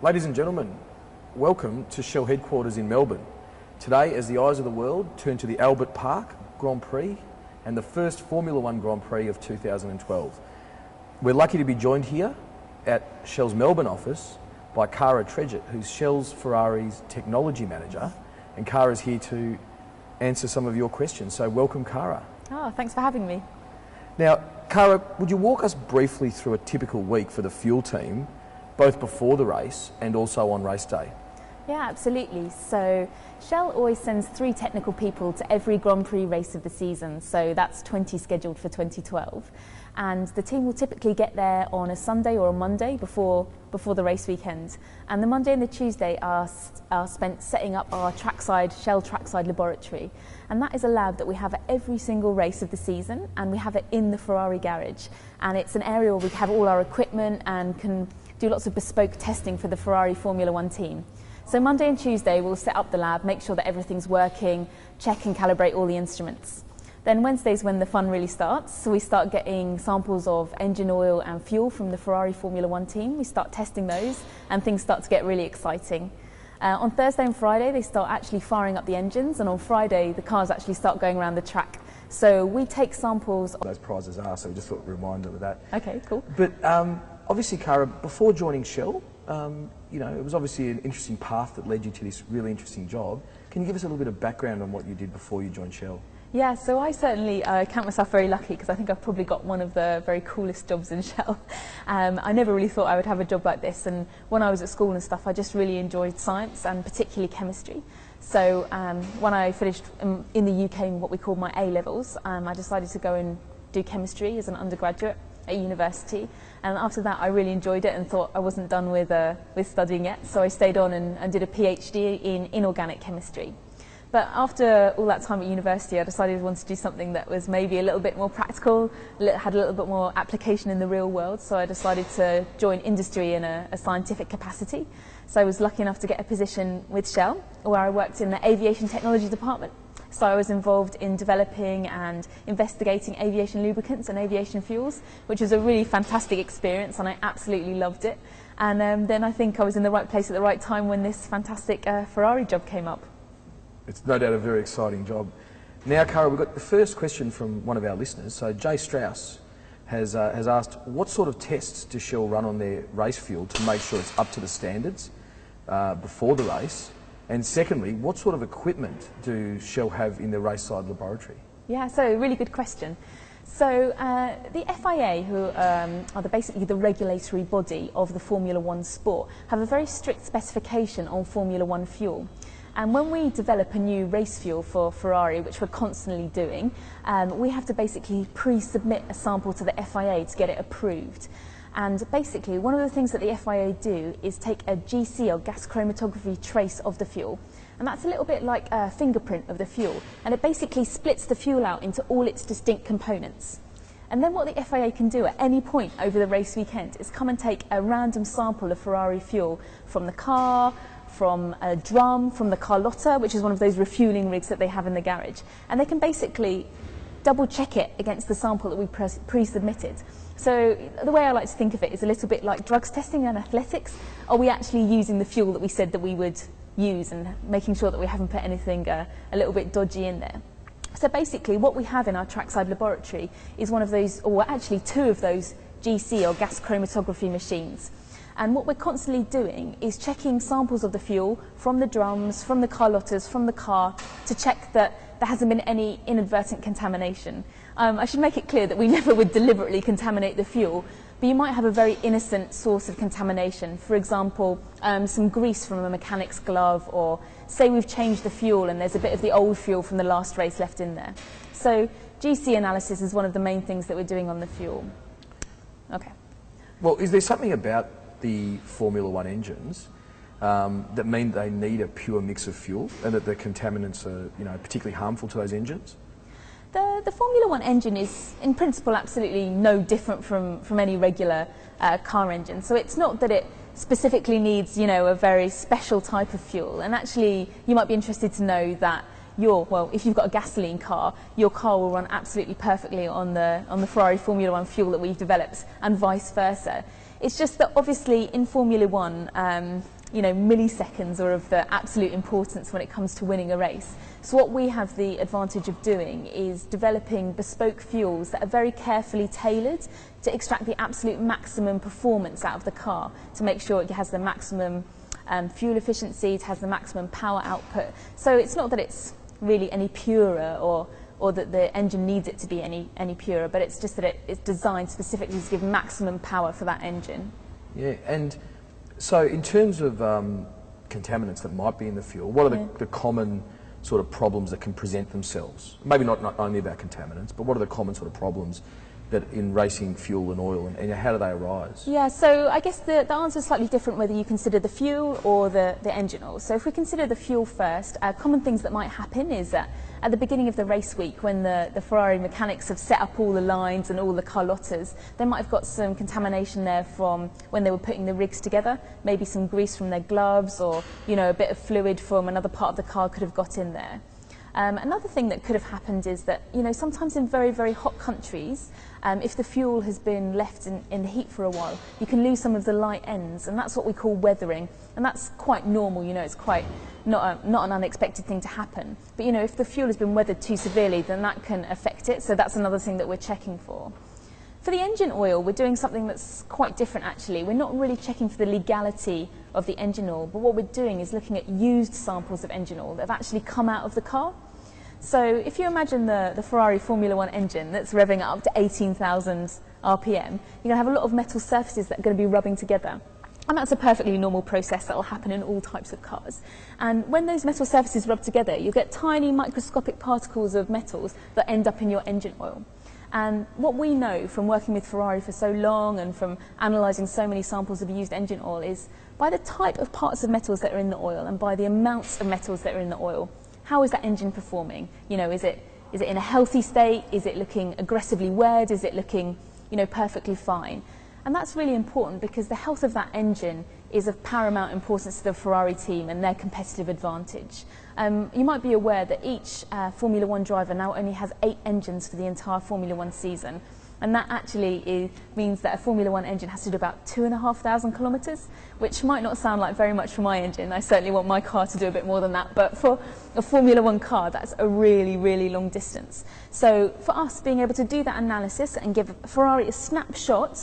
Ladies and gentlemen, welcome to Shell headquarters in Melbourne. Today, as the eyes of the world turn to the Albert Park Grand Prix and the first Formula One Grand Prix of 2012. We're lucky to be joined here at Shell's Melbourne office by Cara Tredget, who's Shell's Ferrari's technology manager, and Cara's here to answer some of your questions. So welcome, Cara. Oh, thanks for having me. Now, Cara, would you walk us briefly through a typical week for the fuel team, both before the race and also on race day? Yeah, absolutely. So Shell always sends 3 technical people to every Grand Prix race of the season, so that's 20 scheduled for 2012. And the team will typically get there on a Sunday or a Monday before the race weekend. And the Monday and the Tuesday are spent setting up our Shell trackside laboratory. And that is a lab that we have at every single race of the season, and we have it in the Ferrari garage. And it's an area where we have all our equipment and can do lots of bespoke testing for the Ferrari Formula One team. So Monday and Tuesday we'll set up the lab, make sure that everything's working, check and calibrate all the instruments. Then Wednesday's when the fun really starts. So we start getting samples of engine oil and fuel from the Ferrari Formula One team. We start testing those and things start to get really exciting. On Thursday and Friday they start actually firing up the engines, and on Friday the cars actually start going around the track. So we take samples. Those prizes are, so we just thought a reminder of that. Okay, cool. But obviously, Cara, before joining Shell, you know, it was obviously an interesting path that led you to this really interesting job. Can you give us a little bit of background on what you did before you joined Shell? Yeah, so I certainly count myself very lucky because I think I've probably got one of the very coolest jobs in Shell. I never really thought I would have a job like this, and when I was at school and stuff I just really enjoyed science and particularly chemistry. So when I finished in the UK in what we called my A-levels, I decided to go and do chemistry as an undergraduate at university, and after that I really enjoyed it and thought I wasn't done with studying yet, so I stayed on and did a PhD in inorganic chemistry. But after all that time at university I decided I wanted to do something that was maybe a little bit more practical, had a little bit more application in the real world, so I decided to join industry in a scientific capacity. So I was lucky enough to get a position with Shell where I worked in the aviation technology department. So I was involved in developing and investigating aviation lubricants and aviation fuels, which was a really fantastic experience and I absolutely loved it. And then I think I was in the right place at the right time when this fantastic Ferrari job came up. It's no doubt a very exciting job. Now, Cara, we've got the first question from one of our listeners. So Jay Strauss has asked, what sort of tests does Shell run on their race fuel to make sure it's up to the standards before the race? And secondly, what sort of equipment do Shell have in their race side laboratory? Yeah, so really good question. So the FIA, who are basically the regulatory body of the Formula One sport, have a very strict specification on Formula One fuel. And when we develop a new race fuel for Ferrari, which we're constantly doing, we have to basically pre-submit a sample to the FIA to get it approved. And basically, one of the things that the FIA do is take a GC, or gas chromatography trace of the fuel. And that's a little bit like a fingerprint of the fuel. And it basically splits the fuel out into all its distinct components. And then what the FIA can do at any point over the race weekend is come and take a random sample of Ferrari fuel from the car, from a drum, from the Carlotta, which is one of those refueling rigs that they have in the garage. And they can basically double check it against the sample that we pre-submitted. So the way I like to think of it is a little bit like drugs testing and athletics. Are we actually using the fuel that we said that we would use, and making sure that we haven't put anything a little bit dodgy in there? So basically what we have in our trackside laboratory is one of those, or actually 2 of those GC, or gas chromatography machines. And what we're constantly doing is checking samples of the fuel from the drums, from the Carlottas, from the car, to check that there hasn't been any inadvertent contamination. I should make it clear that we never would deliberately contaminate the fuel, but you might have a very innocent source of contamination. For example, some grease from a mechanic's glove, or say we've changed the fuel and there's a bit of the old fuel from the last race left in there. So GC analysis is one of the main things that we're doing on the fuel. Okay. Well, is there something about the Formula One engines that mean they need a pure mix of fuel, and that the contaminants are, you know, particularly harmful to those engines? The Formula One engine is, in principle, absolutely no different from any regular car engine. So it's not that it specifically needs, you know, a very special type of fuel. And actually, you might be interested to know that if you've got a gasoline car, your car will run absolutely perfectly on the Ferrari Formula One fuel that we've developed, and vice versa. It's just that obviously in Formula One, you know, milliseconds are of the absolute importance when it comes to winning a race. So what we have the advantage of doing is developing bespoke fuels that are very carefully tailored to extract the absolute maximum performance out of the car, to make sure it has the maximum fuel efficiency, it has the maximum power output. So it's not that it's really any purer or that the engine needs it to be any purer, but it's just that it's designed specifically to give maximum power for that engine. Yeah, and so in terms of contaminants that might be in the fuel, what are the common sort of problems that can present themselves? Maybe not only about contaminants, but what are the common sort of problems that in racing fuel and oil, and how do they arise? Yeah, so I guess the answer is slightly different whether you consider the fuel or the engine oil. So if we consider the fuel first, common things that might happen is that at the beginning of the race week, when the Ferrari mechanics have set up all the lines and all the Carlottas, they might have got some contamination there from when they were putting the rigs together, maybe some grease from their gloves, or, you know, a bit of fluid from another part of the car could have got in there. Another thing that could have happened is that, you know, sometimes in very, very hot countries, if the fuel has been left in the heat for a while, you can lose some of the light ends, and that's what we call weathering. And that's quite normal, you know, it's quite not an unexpected thing to happen. But, you know, if the fuel has been weathered too severely, then that can affect it, so that's another thing that we're checking for. For the engine oil, we're doing something that's quite different actually. We're not really checking for the legality of the engine oil, but what we're doing is looking at used samples of engine oil that have actually come out of the car. So if you imagine the Ferrari Formula One engine that's revving up to 18,000 RPM, you're going to have a lot of metal surfaces that are going to be rubbing together. And that's a perfectly normal process that will happen in all types of cars. And when those metal surfaces rub together, you'll get tiny microscopic particles of metals that end up in your engine oil. And what we know from working with Ferrari for so long and from analysing so many samples of used engine oil is by the type of parts of metals that are in the oil and by the amounts of metals that are in the oil, how is that engine performing? You know, is it in a healthy state? Is it looking aggressively weared? Is it looking, you know, perfectly fine? And that's really important because the health of that engine is of paramount importance to the Ferrari team and their competitive advantage. You might be aware that each Formula One driver now only has 8 engines for the entire Formula One season. And that actually means that a Formula One engine has to do about 2,500 kilometres, which might not sound like very much for my engine. I certainly want my car to do a bit more than that, but for a Formula One car, that's a really, really long distance. So for us, being able to do that analysis and give Ferrari a snapshot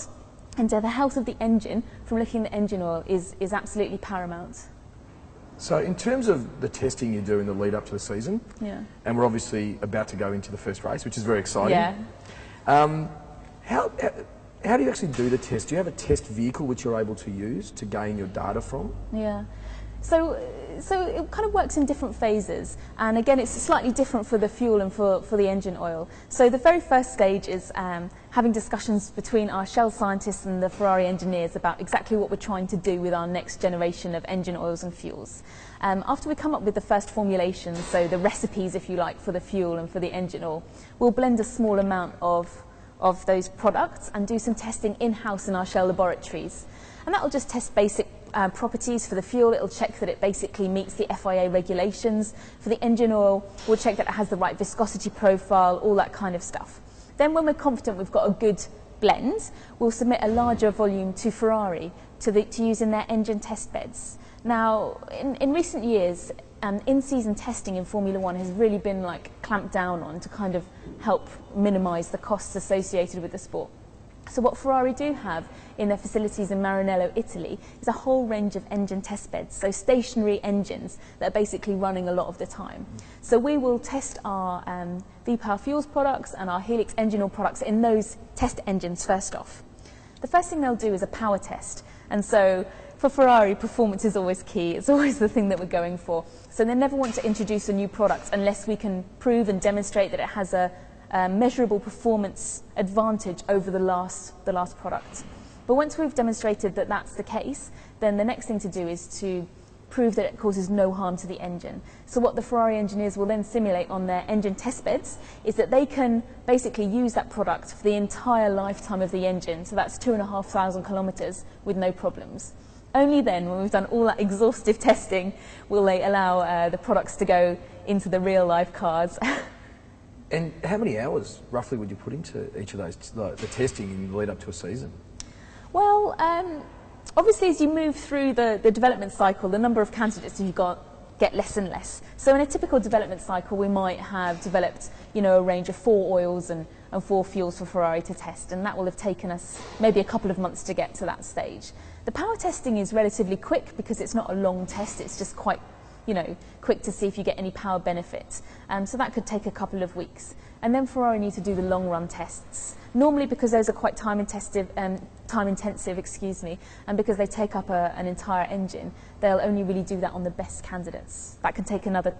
into the health of the engine from looking at the engine oil is absolutely paramount. So in terms of the testing you do in the lead up to the season, and we're obviously about to go into the first race, which is very exciting. Yeah. How do you actually do the test? Do you have a test vehicle which you're able to use to gain your data from? Yeah. So it kind of works in different phases, and again it's slightly different for the fuel and for the engine oil. So the very first stage is having discussions between our Shell scientists and the Ferrari engineers about exactly what we're trying to do with our next generation of engine oils and fuels. After we come up with the first formulations, so the recipes if you like for the fuel and for the engine oil, we'll blend a small amount of those products and do some testing in-house in our Shell laboratories. And that will just test basic properties for the fuel. It'll check that it basically meets the FIA regulations. For the engine oil, we'll check that it has the right viscosity profile, all that kind of stuff. Then when we're confident we've got a good blend, we'll submit a larger volume to Ferrari to use in their engine test beds. Now, in recent years, in-season testing in Formula One has really been clamped down on to kind of help minimise the costs associated with the sport. So what Ferrari do have in their facilities in Maranello, Italy, is a whole range of engine test beds, so stationary engines that are basically running a lot of the time. So we will test our V-Power Fuels products and our Helix engine oil products in those test engines first off. The first thing they'll do is a power test, and so for Ferrari, performance is always key. It's always the thing that we're going for. So they never want to introduce a new product unless we can prove and demonstrate that it has a measurable performance advantage over the last product. But once we've demonstrated that that's the case, then the next thing to do is to prove that it causes no harm to the engine. So what the Ferrari engineers will then simulate on their engine test beds is that they can basically use that product for the entire lifetime of the engine. So that's 2,500 kilometres with no problems. Only then, when we've done all that exhaustive testing, will they allow the products to go into the real life cars. And how many hours roughly would you put into each of those, the testing in the lead up to a season? Well, obviously as you move through the development cycle, the number of candidates you've got get less and less. So in a typical development cycle, we might have developed, a range of 4 oils and 4 fuels for Ferrari to test, and that will have taken us maybe a couple of months to get to that stage. The power testing is relatively quick because it's not a long test, it's just quite quick to see if you get any power benefit. So that could take a couple of weeks. And then Ferrari need to do the long run tests. Normally, because those are quite time intensive, and because they take up an entire engine, they'll only really do that on the best candidates. That can take another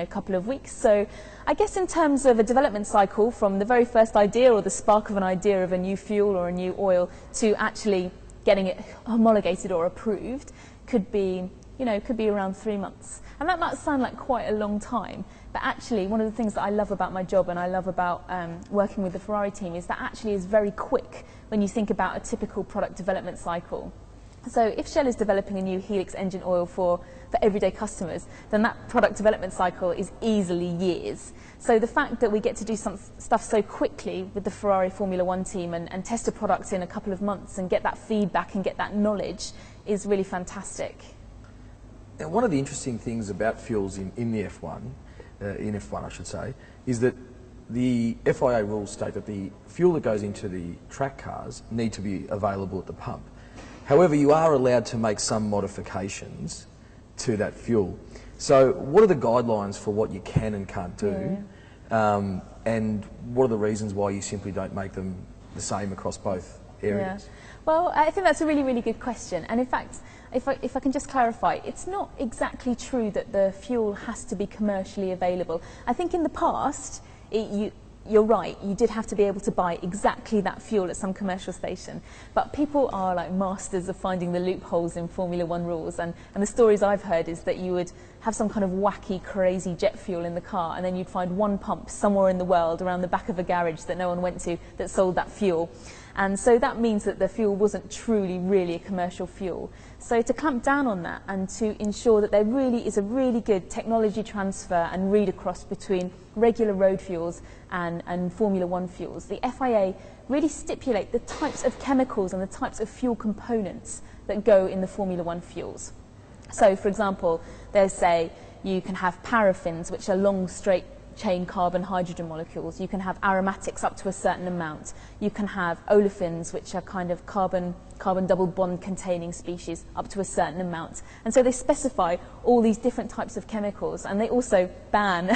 couple of weeks. So I guess in terms of a development cycle, from the very first idea or the spark of an idea of a new fuel or a new oil to actually getting it homologated or approved, could be around 3 months. And that might sound like quite a long time, but actually one of the things that I love about my job and I love about working with the Ferrari team is that actually is very quick when you think about a typical product development cycle. So if Shell is developing a new Helix engine oil for everyday customers, then that product development cycle is easily years. So the fact that we get to do some stuff so quickly with the Ferrari Formula One team and test a product in a couple of months and get that feedback and get that knowledge is really fantastic. And one of the interesting things about fuels in the F1, I should say, is that the FIA rules state that the fuel that goes into the track cars need to be available at the pump. However, you are allowed to make some modifications to that fuel. So what are the guidelines for what you can and can't do? Yeah. And what are the reasons why you simply don't make them the same across both areas? Yeah. Well, I think that's a really, really good question. And in fact, if I can just clarify, it's not exactly true that the fuel has to be commercially available. I think in the past, you're right, you did have to be able to buy exactly that fuel at some commercial station. But people are like masters of finding the loopholes in Formula One rules. And the stories I've heard is that you would have some kind of wacky, crazy jet fuel in the car, and then you'd find one pump somewhere in the world around the back of a garage that no one went to that sold that fuel. And so that means that the fuel wasn't truly, really a commercial fuel. So to clamp down on that and to ensure that there really is a really good technology transfer and read across between regular road fuels and Formula One fuels, the FIA really stipulate the types of chemicals and the types of fuel components that go in the Formula One fuels. So for example, they say you can have paraffins, which are long, straight chain carbon hydrogen molecules. You can have aromatics up to a certain amount. You can have olefins, which are kind of carbon double bond containing species, up to a certain amount. And so they specify all these different types of chemicals, and they also ban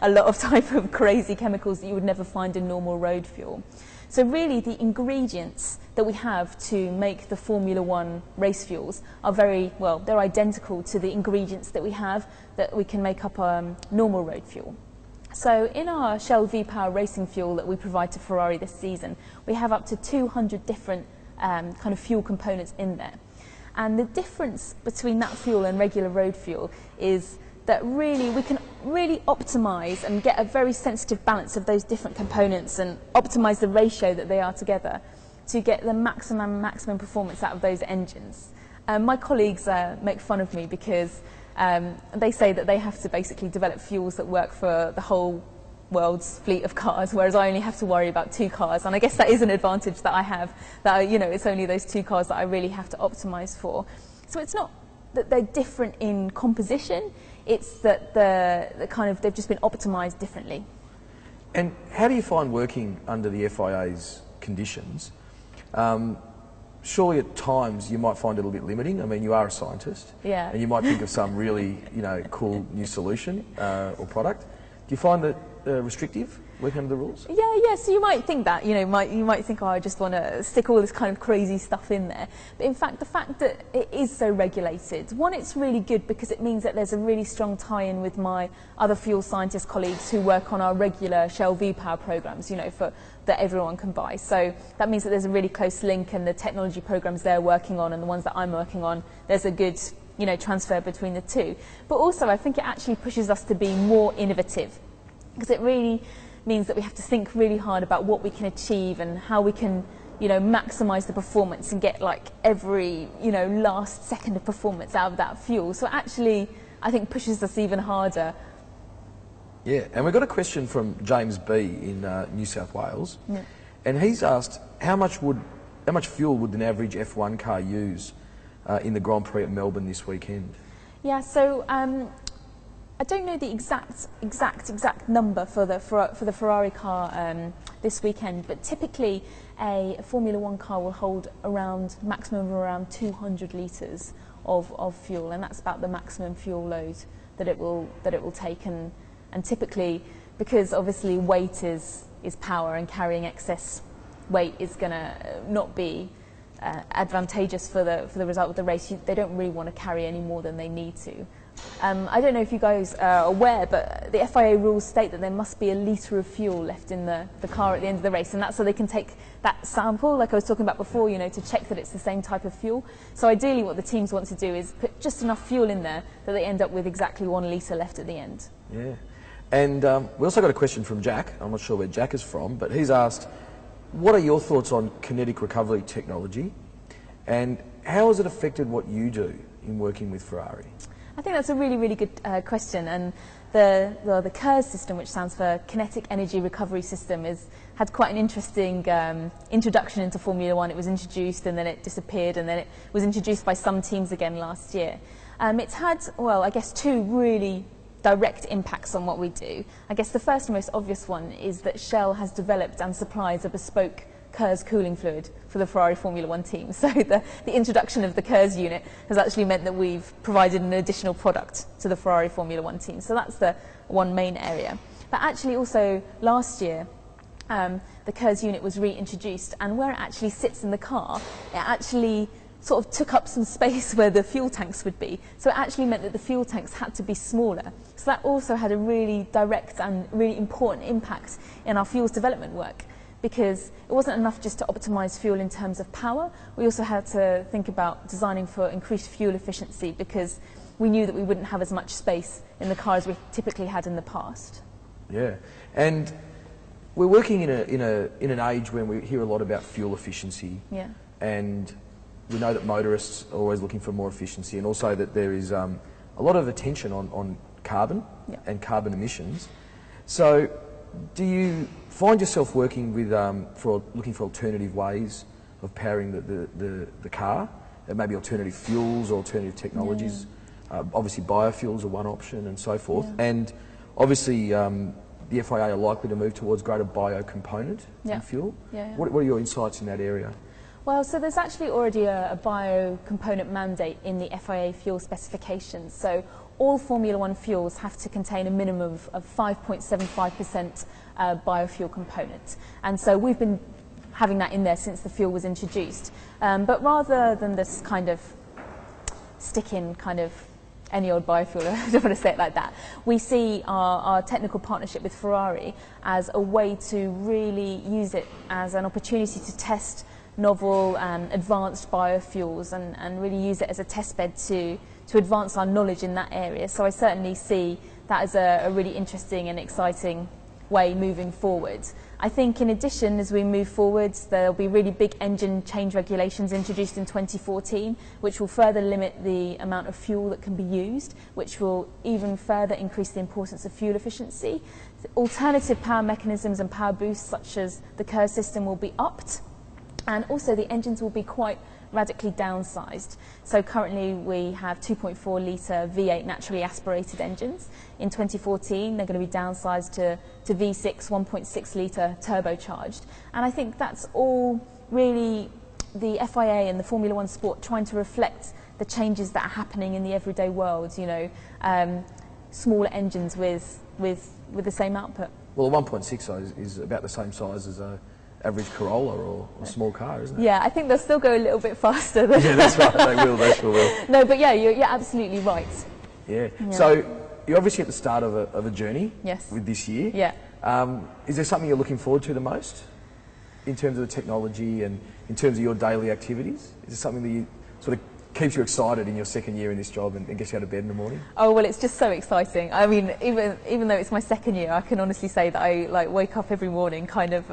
a lot of type of crazy chemicals that you would never find in normal road fuel. So really the ingredients that we have to make the Formula One race fuels are they're identical to the ingredients that we can make up normal road fuel. So in our Shell V-Power racing fuel that we provide to Ferrari this season, we have up to 200 different kind of fuel components in there. And the difference between that fuel and regular road fuel is that really we can really optimize and get a very sensitive balance of those different components and optimize the ratio that they are together to get the maximum performance out of those engines. My colleagues make fun of me because they say that they have to basically develop fuels that work for the whole world's fleet of cars, whereas I only have to worry about 2 cars. And I guess that is an advantage that I have, that it's only those 2 cars that I really have to optimize for. So it's not that they're different in composition, it's that they've just been optimized differently. And how do you find working under the FIA's conditions? Surely at times you might find it a little bit limiting. I mean, you are a scientist, yeah, and you might think of some really, cool new solution or product. Do you find that restrictive working under the rules? Yeah. So you might think that, you might think, oh, I just want to stick all this kind of crazy stuff in there. But in fact, the fact that it is so regulated, one, it's really good because it means that there's a really strong tie-in with my other fuel scientist colleagues who work on our regular Shell V-Power programs, that everyone can buy. So that means that there's a really close link, and the technology programs they're working on and the ones that I'm working on, there's a good transfer between the two. But also I think it actually pushes us to be more innovative, because it really means that we have to think really hard about what we can achieve and how we can maximize the performance and get like every last second of performance out of that fuel. So actually I think pushes us even harder. Yeah, and we've got a question from James B in New South Wales, yeah, and he's asked, how much would fuel would an average F1 car use in the Grand Prix at Melbourne this weekend? Yeah, so I don't know the exact number for the Ferrari car this weekend, but typically a Formula One car will hold maximum of around 200 litres of fuel, and that's about the maximum fuel load that it will take. And typically, because obviously weight is power, and carrying excess weight is going to not be advantageous for the result of the race. They don't really want to carry any more than they need to. I don't know if you guys are aware, but the FIA rules state that there must be a litre of fuel left in the car at the end of the race, and that's so they can take that sample, like I was talking about before, to check that it's the same type of fuel. So ideally what the teams want to do is put just enough fuel in there that they end up with exactly 1 litre left at the end. Yeah. And we also got a question from Jack. I'm not sure where Jack is from, but he's asked, what are your thoughts on kinetic recovery technology, and how has it affected what you do in working with Ferrari? I think that's a really, really good question, and the KERS system, which stands for Kinetic Energy Recovery System, had quite an interesting introduction into Formula One. It was introduced and then it disappeared, and then it was introduced by some teams again last year. It's had, well, I guess 2 really direct impacts on what we do. I guess the first and most obvious one is that Shell has developed and supplies a bespoke KERS cooling fluid for the Ferrari Formula One team. So the introduction of the KERS unit has actually meant that we've provided an additional product to the Ferrari Formula One team. So that's the one main area. But actually also last year, the KERS unit was reintroduced, and where it actually sits in the car, it actually sort of took up some space where the fuel tanks would be. So it actually meant that the fuel tanks had to be smaller. So that also had a really direct and really important impact in our fuels development work, because it wasn't enough just to optimise fuel in terms of power. We also had to think about designing for increased fuel efficiency, because we knew that we wouldn't have as much space in the car as we typically had in the past. Yeah, and we're working in an age when we hear a lot about fuel efficiency. Yeah. And we know that motorists are always looking for more efficiency, and also that there is a lot of attention on carbon. Yeah. And carbon emissions. So do you find yourself working with looking for alternative ways of powering the car? Maybe alternative fuels, alternative technologies. Yeah. Obviously biofuels are one option, and so forth. Yeah. And obviously the FIA are likely to move towards greater bio component in fuel. Yeah, yeah. What are your insights in that area? Well, so there's actually already a bio component mandate in the FIA fuel specifications. So all Formula One fuels have to contain a minimum of 5.75% biofuel component. And so we've been having that in there since the fuel was introduced. But rather than this kind of stick in kind of any old biofuel, I don't want to say it like that, we see our technical partnership with Ferrari as a way to really use it as an opportunity to test novel and advanced biofuels, and really use it as a testbed to advance our knowledge in that area. So I certainly see that as a really interesting and exciting way moving forward. I think in addition, as we move forward, there'll be really big engine change regulations introduced in 2014, which will further limit the amount of fuel that can be used, which will even further increase the importance of fuel efficiency. Alternative power mechanisms and power boosts, such as the KERS system, will be upped, and also the engines will be quite radically downsized. So currently we have 2.4 litre V8 naturally aspirated engines. In 2014 they're going to be downsized to V6 1.6 litre turbocharged, and I think that's all really the FIA and the Formula One sport trying to reflect the changes that are happening in the everyday world, smaller engines with the same output. Well, a 1.6 size is about the same size as a average Corolla or a small car, isn't it? Yeah, I think they'll still go a little bit faster. Yeah, that's right. They sure will. No, but yeah, you're absolutely right. Yeah. So you're obviously at the start of a journey. Yes. With this year. Yeah. Is there something you're looking forward to the most in terms of the technology and in terms of your daily activities? Is there something that you sort of keeps you excited in your second year in this job and gets you out of bed in the morning? Oh, well, it's just so exciting. I mean, even though it's my second year, I can honestly say that I wake up every morning kind of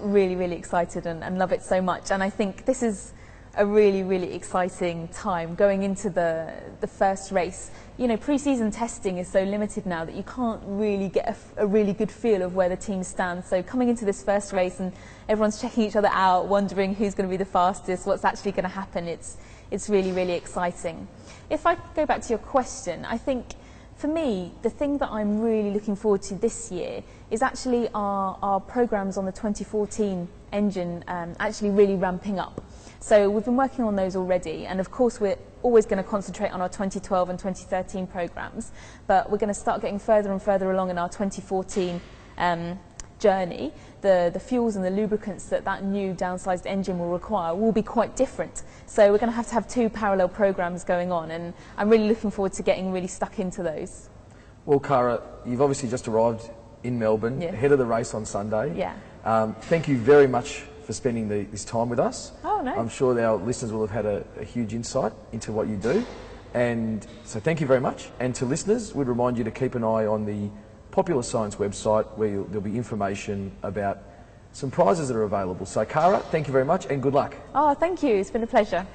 really, really excited and love it so much. And I think this is a really, really exciting time going into the first race. You know, pre-season testing is so limited now that you can't really get a really good feel of where the team stands. So coming into this first race and everyone's checking each other out, wondering who's going to be the fastest, what's actually going to happen, it's really, really exciting. If I go back to your question, I think for me, the thing that I'm really looking forward to this year is actually our programs on the 2014 engine actually really ramping up. So we've been working on those already, and of course we're always going to concentrate on our 2012 and 2013 programs, but we're going to start getting further and further along in our 2014 journey. The fuels and the lubricants that new downsized engine will require will be quite different. So we're going to have two parallel programs going on, and I'm really looking forward to getting really stuck into those. Well, Cara, you've obviously just arrived in Melbourne, ahead of the race on Sunday. Yeah. Thank you very much for spending this time with us. Oh, no. I'm sure our listeners will have had a huge insight into what you do. And so thank you very much. And to listeners, we'd remind you to keep an eye on the Popular Science website, where there'll be information about some prizes that are available. So Cara, thank you very much and good luck. Oh, thank you. It's been a pleasure.